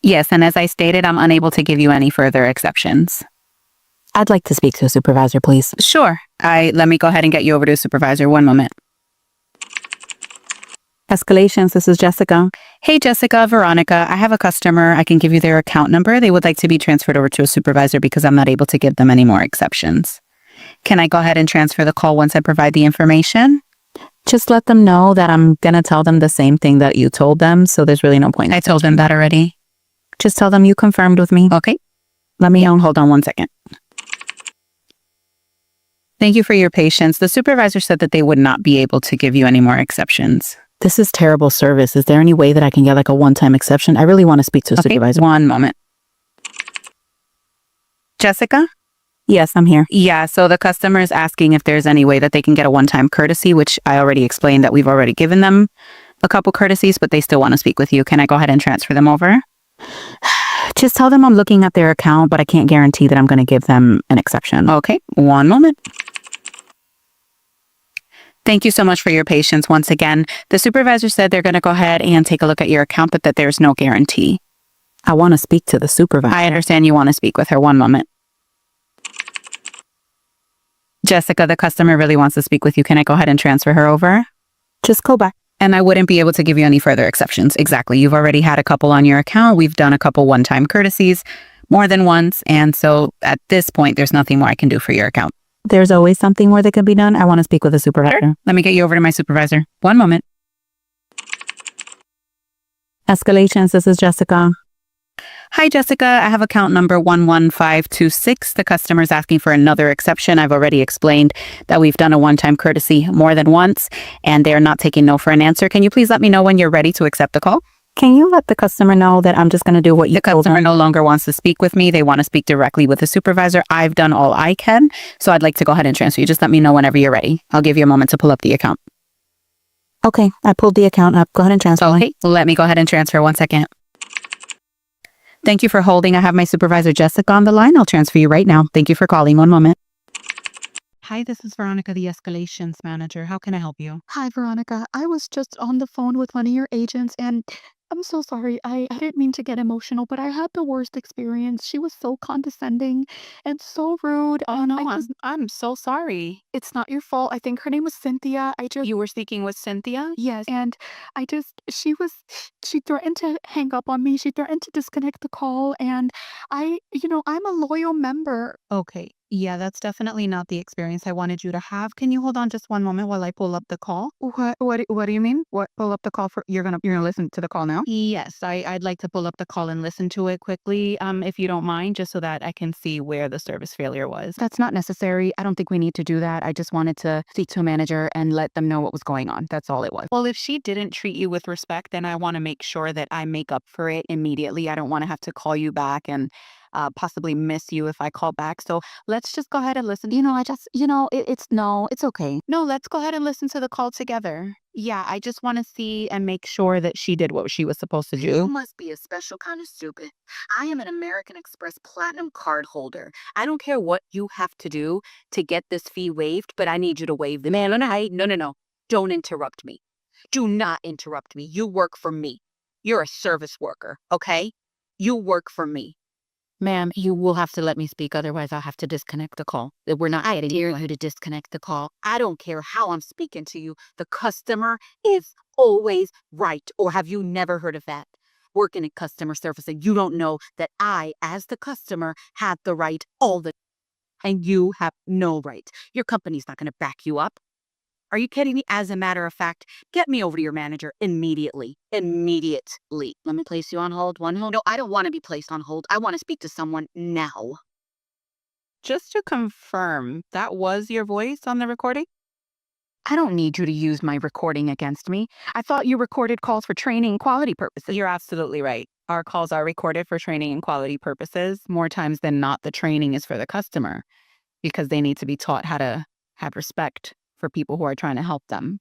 Yes, and as I stated, I'm unable to give you any further exceptions. I'd like to speak to a supervisor, please. Sure. Let me go ahead and get you over to a supervisor. One moment. Escalations, this is Jessica. Hey, Jessica, Veronica, I have a customer. I can give you their account number. They would like to be transferred over to a supervisor because I'm not able to give them any more exceptions. Can I go ahead and transfer the call once I provide the information? Just let them know that I'm going to tell them the same thing that you told them, so there's really no point. I told them that already. Just tell them you confirmed with me. Okay. Let me know. Hold on one second. Thank you for your patience. The supervisor said that they would not be able to give you any more exceptions. This is terrible service. Is there any way that I can get like a one-time exception? I really want to speak to a supervisor. One moment. Jessica? Yes, I'm here. Yeah, so the customer is asking if there's any way that they can get a one-time courtesy, which I already explained that we've already given them a couple courtesies, but they still want to speak with you. Can I go ahead and transfer them over? Just tell them I'm looking at their account, but I can't guarantee that I'm going to give them an exception. Okay, one moment. Thank you so much for your patience once again. The supervisor said they're going to go ahead and take a look at your account, but that there's no guarantee. I want to speak to the supervisor. I understand you want to speak with her. One moment. Jessica, the customer really wants to speak with you. Can I go ahead and transfer her over? Just go back. And I wouldn't be able to give you any further exceptions. Exactly. You've already had a couple on your account. We've done a couple one-time courtesies more than once. And so at this point, there's nothing more I can do for your account. There's always something more that can be done. I want to speak with a supervisor. Sure. Let me get you over to my supervisor. One moment. Escalations, this is Jessica. Hi, Jessica. I have account number 11526. The customer is asking for another exception. I've already explained that we've done a one-time courtesy more than once, and they're not taking no for an answer. Can you please let me know when you're ready to accept the call? Can you let the customer know that I'm just going to do what you told them? The customer no longer wants to speak with me. They want to speak directly with the supervisor. I've done all I can, so I'd like to go ahead and transfer you. Just let me know whenever you're ready. I'll give you a moment to pull up the account. Okay, I pulled the account up. Go ahead and transfer. Okay, let me go ahead and transfer. 1 second. Thank you for holding. I have my supervisor, Jessica, on the line. I'll transfer you right now. Thank you for calling. One moment. Hi, this is Veronica, the Escalations manager. How can I help you? Hi, Veronica. I was just on the phone with one of your agents, and I'm so sorry. I didn't mean to get emotional, but I had the worst experience. She was so condescending and so rude. Oh, And no, I'm so sorry. it's not your fault. I think her name was Cynthia. You were speaking with Cynthia? Yes. And she threatened to hang up on me. She threatened to disconnect the call. And I'm a loyal member. Okay. Yeah, that's definitely not the experience I wanted you to have. Can you hold on just one moment while I pull up the call? What do you mean? What, pull up the call for, you're gonna listen to the call now? Yes, I'd like to pull up the call and listen to it quickly, if you don't mind, just so that I can see where the service failure was. That's not necessary. I don't think we need to do that. I just wanted to speak to a manager and let them know what was going on. That's all it was. Well, if she didn't treat you with respect, then I want to make sure that I make up for it immediately. I don't want to have to call you back and possibly miss you if I call back. So let's just go ahead and listen. It's okay. No, let's go ahead and listen to the call together. Yeah, I just want to see and make sure that she did what she was supposed to You do. must be a special kind of stupid. I am an American Express Platinum card holder. I don't care what you have to do to get this fee waived, but I need you to waive the man. No. Don't interrupt me. Do not interrupt me. You work for me. You're a service worker, okay? You work for me. Ma'am, you will have to let me speak, otherwise I'll have to disconnect the call. I dare you to disconnect the call. I don't care how I'm speaking to you. The customer is always right. Or have you never heard of that? Working in customer service and you don't know that I, as the customer, have the right all the time. And you have no right. Your company's not going to back you up. Are you kidding me? As a matter of fact, get me over to your manager immediately. Immediately. Let me place you on hold. One hold. No, I don't want to be placed on hold. I want to speak to someone now. Just to confirm, that was your voice on the recording? I don't need you to use my recording against me. I thought you recorded calls for training and quality purposes. You're absolutely right. Our calls are recorded for training and quality purposes. More times than not, the training is for the customer because they need to be taught how to have respect for people who are trying to help them.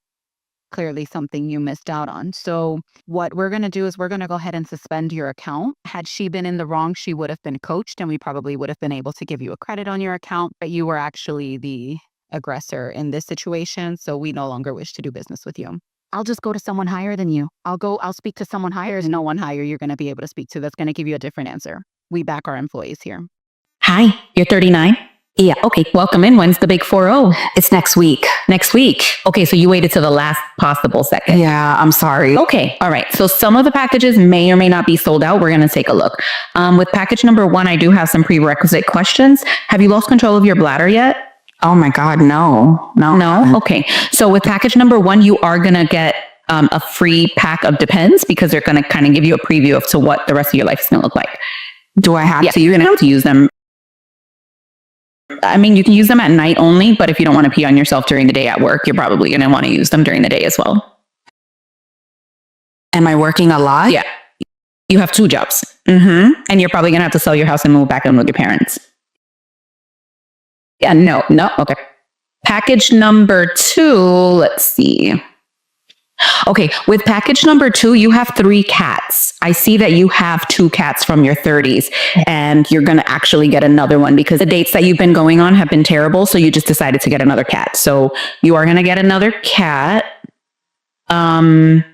Clearly something you missed out on. So what we're going to do is we're going to go ahead and suspend your account. Had she been in the wrong, she would have been coached and we probably would have been able to give you a credit on your account, but you were actually the aggressor in this situation, so we no longer wish to do business with you. I'll just go to someone higher than you. I'll speak to someone higher. There's no one higher you're going to be able to speak to that's going to give you a different answer. We back our employees here. Hi, you're 39? Yeah, okay. Welcome in. When's the big 4-0? It's next week. Next week? Okay, so you waited to the last possible second. Yeah, I'm sorry. Okay, all right. So some of the packages may or may not be sold out. We're going to take a look. With package number 1, I do have some prerequisite questions. Have you lost control of your bladder yet? Oh my God, no. No? Okay. So with package number 1, you are going to get a free pack of Depends because they're going to kind of give you a preview of to what the rest of your life is going to look like. Do I have to? You're going to have to use them. I mean, you can use them at night only, but if you don't want to pee on yourself during the day at work, you're probably going to want to use them during the day as well. Am I working a lot? Yeah. You have 2 jobs. And you're probably going to have to sell your house and move back in with your parents. Yeah, no. Okay. Package number 2, let's see. Okay, with package number 2, you have 3 cats. I see that you have 2 cats from your 30s, and you're going to actually get another one because the dates that you've been going on have been terrible. So you just decided to get another cat. So you are going to get another cat. You're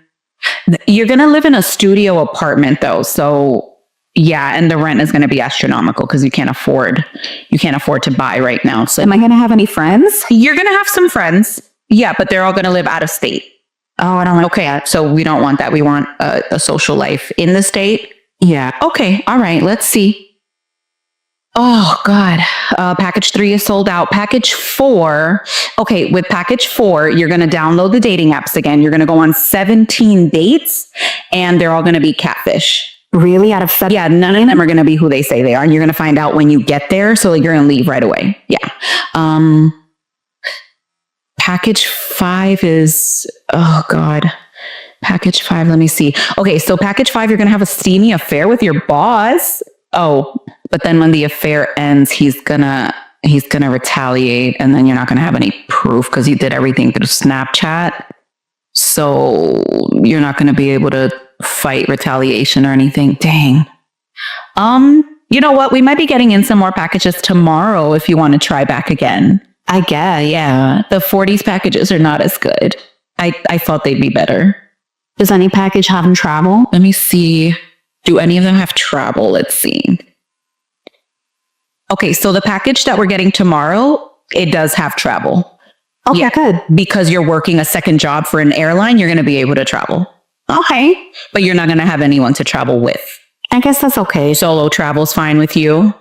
going to live in a studio apartment though. So yeah, and the rent is going to be astronomical because you can't afford to buy right now. So am I going to have any friends? You're going to have some friends. Yeah, but they're all going to live out of state. Oh, I don't like. Okay, so we don't want that. We want a social life in the state. Yeah. Okay. All right. Let's see. Oh God. Package 3 is sold out. Package 4. Okay. With package 4, you're going to download the dating apps again. You're going to go on 17 dates and they're all going to be catfish. Really? Out of 7? Yeah. None of them are going to be who they say they are. And you're going to find out when you get there. So you're going to leave right away. Yeah. Package 5 is, oh God. Package 5, let me see. Okay, so package 5, you're going to have a steamy affair with your boss. Oh, but then when the affair ends, he's gonna retaliate, and then you're not going to have any proof because you did everything through Snapchat. So you're not going to be able to fight retaliation or anything. Dang. You know what? We might be getting in some more packages tomorrow if you want to try back again. I guess, yeah. The 40s packages are not as good. I thought they'd be better. Does any package have travel? Let me see. Do any of them have travel? Let's see. Okay, so the package that we're getting tomorrow, it does have travel. Okay, yeah, good. Because you're working a second job for an airline, you're going to be able to travel. Okay. But you're not going to have anyone to travel with. I guess that's okay. Solo travel's fine with you?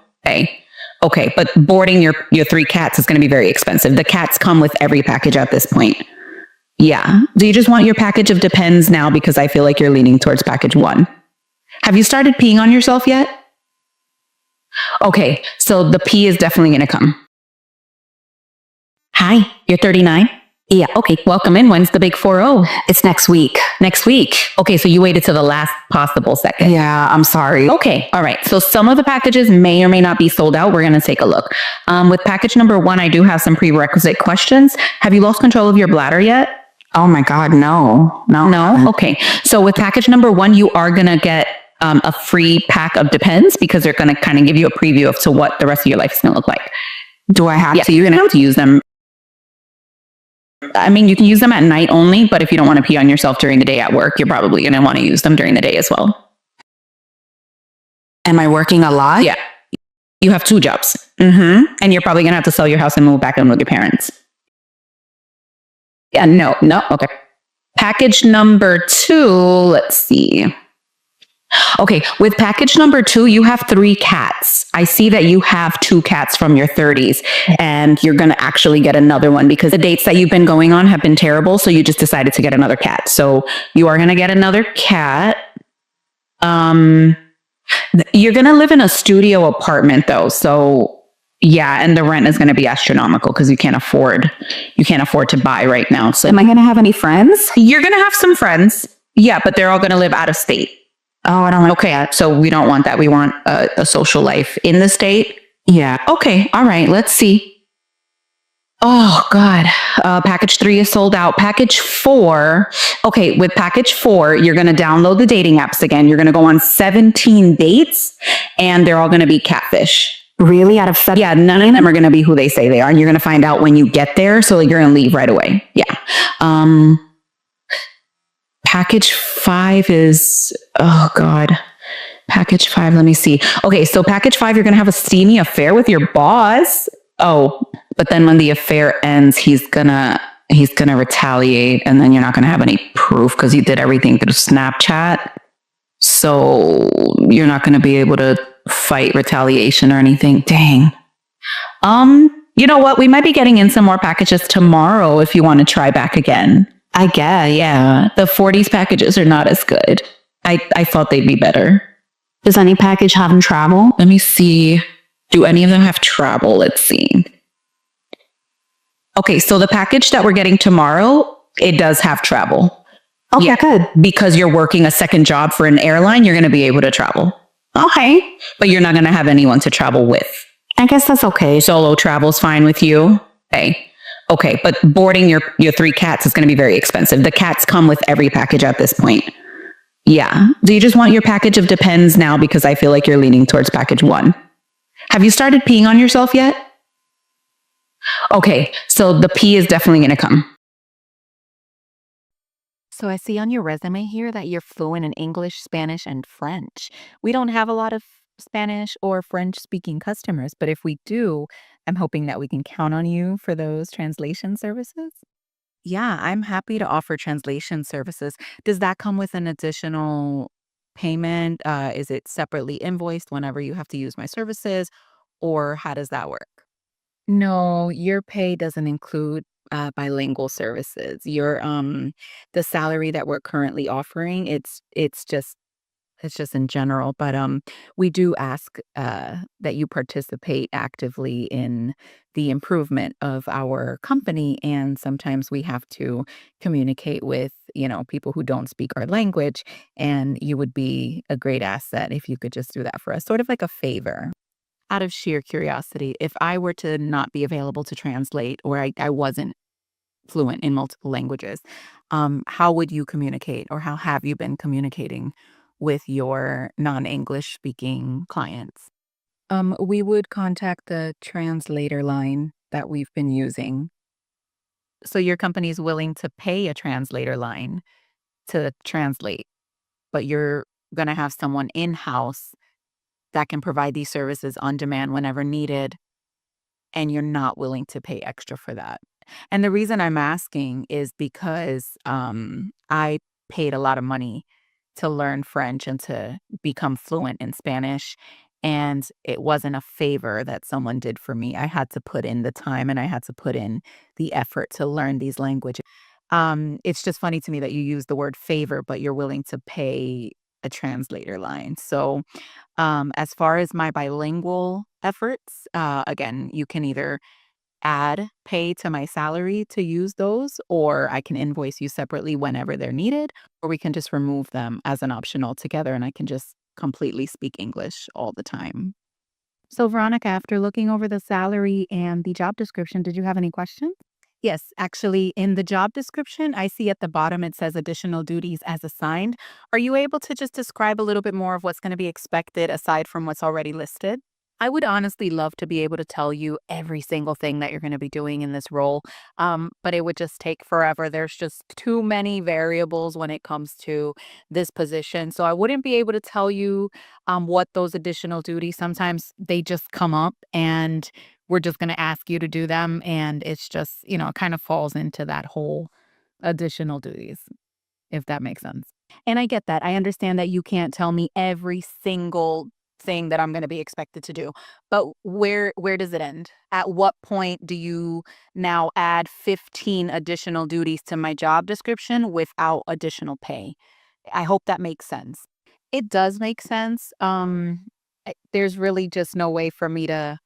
Okay, but boarding your 3 cats is going to be very expensive. The cats come with every package at this point. Yeah. Do you just want your package of Depends now because I feel like you're leaning towards package 1? Have you started peeing on yourself yet? Okay, so the pee is definitely going to come. Hi, you're 39? Yeah, okay. Welcome in. When's the big 4-0? It's next week. Next week? Okay, so you waited to the last possible second. Yeah, I'm sorry. Okay, all right. So some of the packages may or may not be sold out. We're going to take a look. With package number 1, I do have some prerequisite questions. Have you lost control of your bladder yet? Oh my God, no. Okay, so with package number 1, you are going to get a free pack of Depends because they're going to kind of give you a preview of to what the rest of your life is going to look like. Do I have to? You're going to have to use them. I mean, you can use them at night only, but if you don't want to pee on yourself during the day at work, you're probably going to want to use them during the day as well. Am I working a lot? Yeah. You have 2 jobs. And you're probably going to have to sell your house and move back in with your parents. Yeah, no. Okay. Package number 2, let's see. Okay, with package number 2, you have 3 cats. I see that you have 2 cats from your 30s, and you're going to actually get another one because the dates that you've been going on have been terrible. So you just decided to get another cat. So you are going to get another cat. You're going to live in a studio apartment though. So yeah, and the rent is going to be astronomical because you can't afford to buy right now. So am I going to have any friends? You're going to have some friends. Yeah, but they're all going to live out of state. Oh, I don't like. Okay, so we don't want that. We want a social life in the state. Yeah. Okay. All right. Let's see. Oh God. Package 3 is sold out. Package 4. Okay. With package 4, you're going to download the dating apps again. You're going to go on 17 dates and they're all going to be catfish. Really? Out of 7? Yeah. None of them are going to be who they say they are. And you're going to find out when you get there. So you're going to leave right away. Yeah. package 5 is, oh God. Package 5, let me see. Okay, so package 5, you're going to have a steamy affair with your boss. Oh, but then when the affair ends, he's gonna retaliate, and then you're not gonna have any proof because you did everything through Snapchat. So you're not gonna be able to fight retaliation or anything. Dang. You know what? We might be getting in some more packages tomorrow if you want to try back again. I guess, yeah. The 40s packages are not as good. I thought they'd be better. Does any package have travel? Let me see. Do any of them have travel? Let's see. Okay, so the package that we're getting tomorrow, it does have travel. Okay, Yeah. good. Because you're working a second job for an airline, you're going to be able to travel. Okay. But you're not going to have anyone to travel with. I guess that's okay. Solo travel's fine with you. Okay, but boarding your 3 cats is going to be very expensive. The cats come with every package at this point. Yeah. Do you just want your package of depends now because I feel like you're leaning towards package 1? Have you started peeing on yourself yet? Okay, so the pee is definitely going to come. So I see on your resume here that you're fluent in English, Spanish, and French. We don't have a lot of Spanish or French speaking customers, but if we do, I'm hoping that we can count on you for those translation services. Yeah, I'm happy to offer translation services. Does that come with an additional payment? Is it separately invoiced whenever you have to use my services, or how does that work? No, your pay doesn't include bilingual services. The salary that we're currently offering, it's just in general, but we do ask that you participate actively in the improvement of our company, and sometimes we have to communicate with, people who don't speak our language, and you would be a great asset if you could just do that for us, sort of like a favor. Out of sheer curiosity, if I were to not be available to translate or I wasn't fluent in multiple languages, how would you communicate or how have you been communicating with your non-English speaking clients? We would contact the translator line that we've been using. So your company is willing to pay a translator line to translate, but you're going to have someone in-house that can provide these services on demand whenever needed, and you're not willing to pay extra for that. And the reason I'm asking is because I paid a lot of money to learn French and to become fluent in Spanish. And it wasn't a favor that someone did for me. I had to put in the time and I had to put in the effort to learn these languages. It's just funny to me that you use the word favor, but you're willing to pay a translator line. So, as far as my bilingual efforts, again, you can either add pay to my salary to use those, or I can invoice you separately whenever they're needed, or we can just remove them as an option altogether and I can just completely speak English all the time. So, Veronica, after looking over the salary and the job description, did you have any questions? Yes, actually, in the job description, I see at the bottom it says additional duties as assigned. Are you able to just describe a little bit more of what's going to be expected aside from what's already listed? I would honestly love to be able to tell you every single thing that you're going to be doing in this role, but it would just take forever. There's just too many variables when it comes to this position. So I wouldn't be able to tell you what those additional duties, sometimes they just come up and we're just going to ask you to do them. And it's just, it kind of falls into that whole additional duties, if that makes sense. And I get that. I understand that you can't tell me every single thing that I'm going to be expected to do. But where does it end? At what point do you now add 15 additional duties to my job description without additional pay? I hope that makes sense. It does make sense. There's really just no way for me to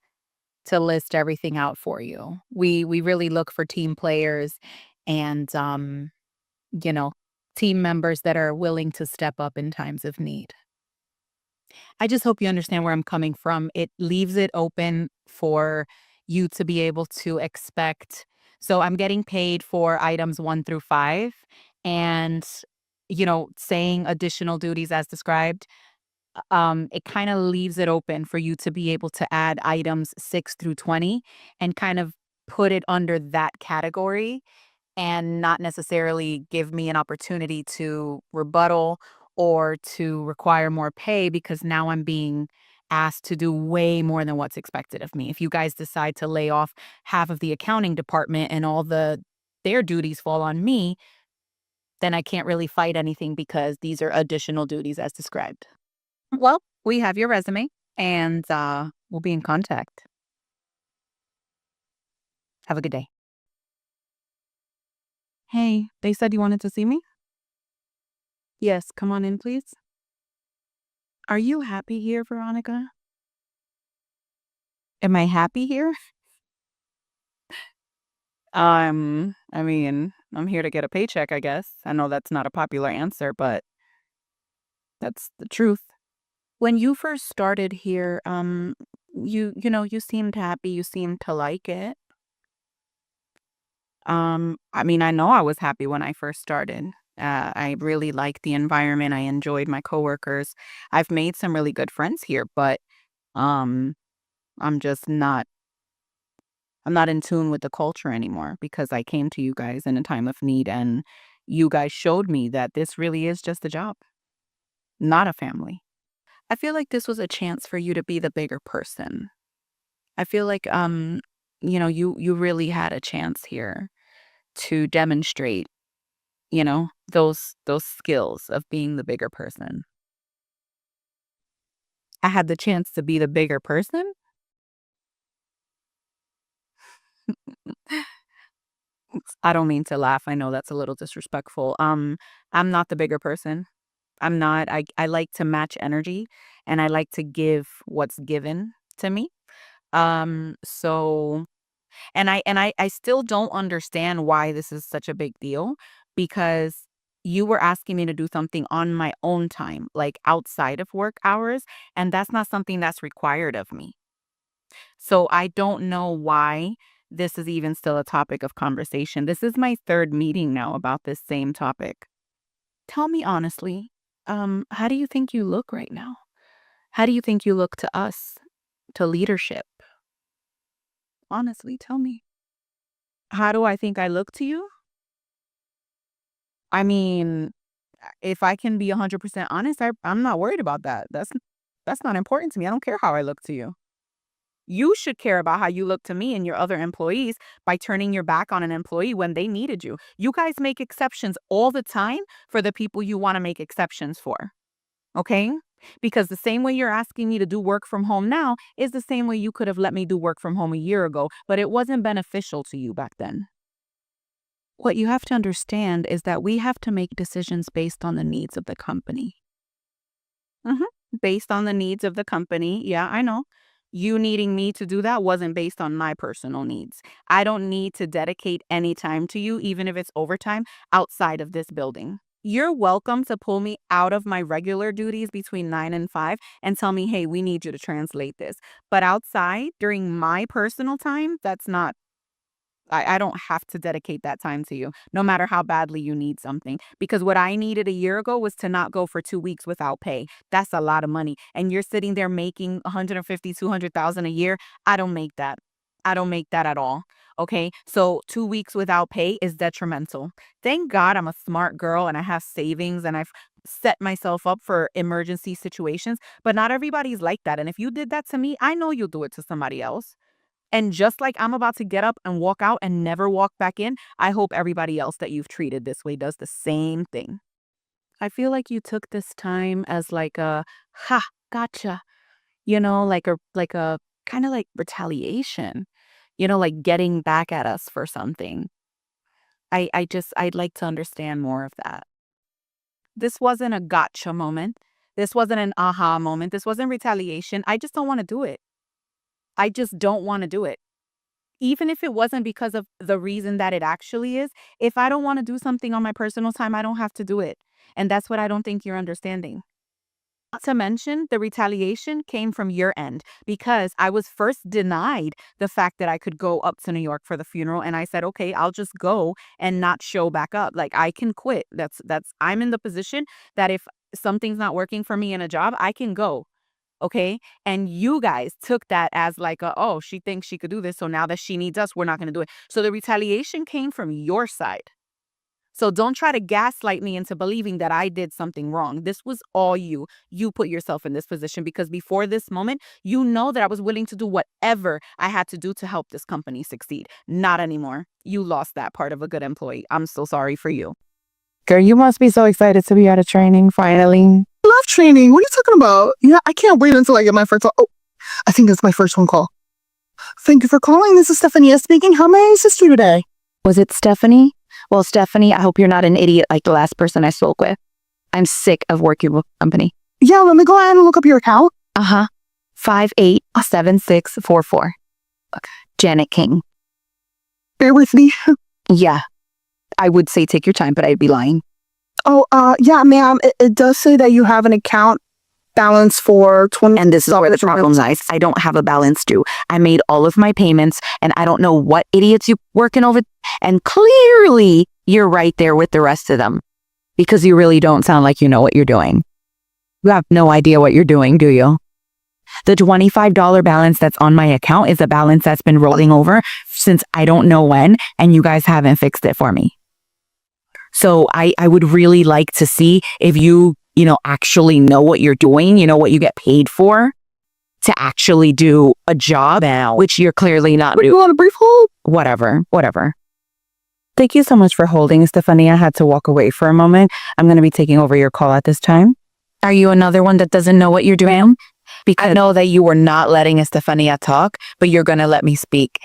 list everything out for you. We really look for team players and you know, team members that are willing to step up in times of need. I just hope you understand where I'm coming from. It leaves it open for you to be able to expect. So I'm getting paid for items 1 through 5 and saying additional duties as described, it kind of leaves it open for you to be able to add items 6 through 20 and kind of put it under that category and not necessarily give me an opportunity to rebuttal or to require more pay because now I'm being asked to do way more than what's expected of me. If you guys decide to lay off half of the accounting department and all their duties fall on me, then I can't really fight anything because these are additional duties as described. Well, we have your resume and we'll be in contact. Have a good day. Hey, they said you wanted to see me? Yes, come on in, please. Are you happy here, Veronica? Am I happy here? I mean, I'm here to get a paycheck, I guess. I know that's not a popular answer, but that's the truth. When you first started here, you seemed happy, you seemed to like it. I mean, I know I was happy when I first started. I really liked the environment. I enjoyed my coworkers. I've made some really good friends here, but um, I'm just not. I'm not in tune with the culture anymore because I came to you guys in a time of need, and you guys showed me that this really is just a job, not a family. I feel like this was a chance for you to be the bigger person. I feel like you really had a chance here to demonstrate those skills of being the bigger person. I had the chance to be the bigger person. I don't mean to laugh. I know that's a little disrespectful. I'm not the bigger person. I'm not. I like to match energy and I like to give what's given to me. So I still don't understand why this is such a big deal because you were asking me to do something on my own time, like outside of work hours, and that's not something that's required of me. So I don't know why this is even still a topic of conversation. This is my third meeting now about this same topic. Tell me honestly, how do you think you look right now? How do you think you look to us, to leadership? Honestly, tell me. How do I think I look to you? I mean, if I can be 100% honest, I'm not worried about that. That's not important to me. I don't care how I look to you. You should care about how you look to me and your other employees by turning your back on an employee when they needed you. You guys make exceptions all the time for the people you want to make exceptions for. Okay? Because the same way you're asking me to do work from home now is the same way you could have let me do work from home a year ago, but it wasn't beneficial to you back then. What you have to understand is that we have to make decisions based on the needs of the company. Based on the needs of the company. Yeah, I know. You needing me to do that wasn't based on my personal needs. I don't need to dedicate any time to you, even if it's overtime, outside of this building. You're welcome to pull me out of my regular duties between 9 and 5 and tell me, hey, we need you to translate this. But outside, during my personal time, that's not I don't have to dedicate that time to you, no matter how badly you need something. Because what I needed a year ago was to not go for 2 weeks without pay. That's a lot of money. And you're sitting there making 150, 200,000 a year. I don't make that. I don't make that at all. Okay. So 2 weeks without pay is detrimental. Thank God I'm a smart girl and I have savings and I've set myself up for emergency situations. But not everybody's like that. And if you did that to me, I know you'll do it to somebody else. And just like I'm about to get up and walk out and never walk back in, I hope everybody else that you've treated this way does the same thing. I feel like you took this time as like a, ha, gotcha, like a kind of like retaliation, like getting back at us for something. I'd like to understand more of that. This wasn't a gotcha moment. This wasn't an aha moment. This wasn't retaliation. I just don't want to do it. I just don't want to do it. Even if it wasn't because of the reason that it actually is, if I don't want to do something on my personal time, I don't have to do it. And that's what I don't think you're understanding. Not to mention, the retaliation came from your end because I was first denied the fact that I could go up to New York for the funeral. And I said, okay, I'll just go and not show back up. Like I can quit. I'm in the position that if something's not working for me in a job, I can go. Okay. And you guys took that as like, oh, she thinks she could do this. So now that she needs us, we're not going to do it. So the retaliation came from your side. So don't try to gaslight me into believing that I did something wrong. This was all you. You put yourself in this position because before this moment, you know that I was willing to do whatever I had to do to help this company succeed. Not anymore. You lost that part of a good employee. I'm so sorry for you. Girl, you must be so excited to be out of training finally. Love training. What are you talking about? Yeah, I can't wait until I get my first call. Oh, I think it's my first phone call. Thank you for calling. This is Stephanie speaking. How may I assist you today? Was it Stephanie? Well, Stephanie, I hope you're not an idiot like the last person I spoke with. I'm sick of working with a company. Yeah, let me go ahead and look up your account. 587644. Okay. Janet King. Bear with me. Yeah. I would say take your time, but I'd be lying. Oh, yeah, ma'am. It does say that you have an account balance for 20. And this is where the problem lies. I don't have a balance due. I made all of my payments and I don't know what idiots you're working over. And clearly you're right there with the rest of them because you really don't sound like you know what you're doing. You have no idea what you're doing, do you? The $25 balance that's on my account is a balance that's been rolling over since I don't know when, and you guys haven't fixed it for me. So I would really like to see if you actually know what you're doing, what you get paid for to actually do a job now, which you're clearly not Are you on a brief hold? Whatever. Thank you so much for holding, Stephanie. I had to walk away for a moment. I'm going to be taking over your call at this time. Are you another one that doesn't know what you're doing? Because I know that you were not letting Estefania talk, but you're going to let me speak.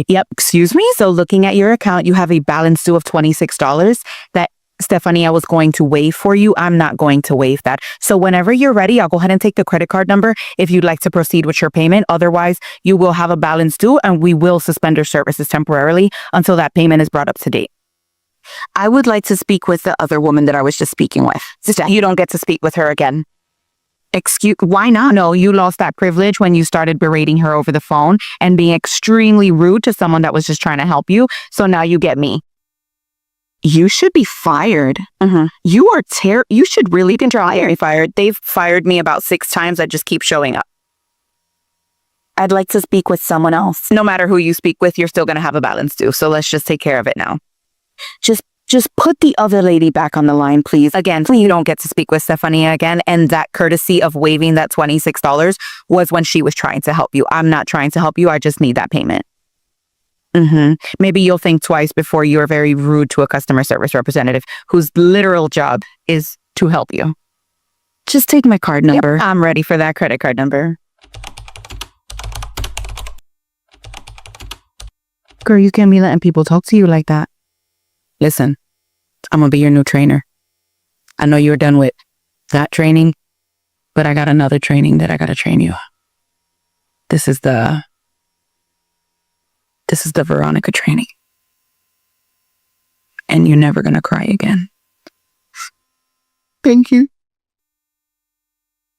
Yep, excuse me. So looking at your account, you have a balance due of $26 that Stefania was going to waive for you. I'm not going to waive that. So whenever you're ready, I'll go ahead and take the credit card number if you'd like to proceed with your payment. Otherwise, you will have a balance due and we will suspend your services temporarily until that payment is brought up to date. I would like to speak with the other woman that I was just speaking with. You don't get to speak with her again. Why not? No, you lost that privilege when you started berating her over the phone and being extremely rude to someone that was just trying to help you. So now you get me. You should be fired. You are you should really be fired. They've fired me about 6 times. I just keep showing up. I'd like to speak with someone else. No matter who you speak with, you're still going to have a balance due. So let's just take care of it now. Just put the other lady back on the line, please. Again, you don't get to speak with Stefania again. And that courtesy of waiving that $26 was when she was trying to help you. I'm not trying to help you. I just need that payment. Maybe you'll think twice before you're very rude to a customer service representative whose literal job is to help you. Just take my card number. Yep, I'm ready for that credit card number. Girl, you can't be letting people talk to you like that. Listen, I'm going to be your new trainer. I know you're done with that training, but I got another training that I got to train you. This is the Veronica training. And you're never going to cry again. Thank you.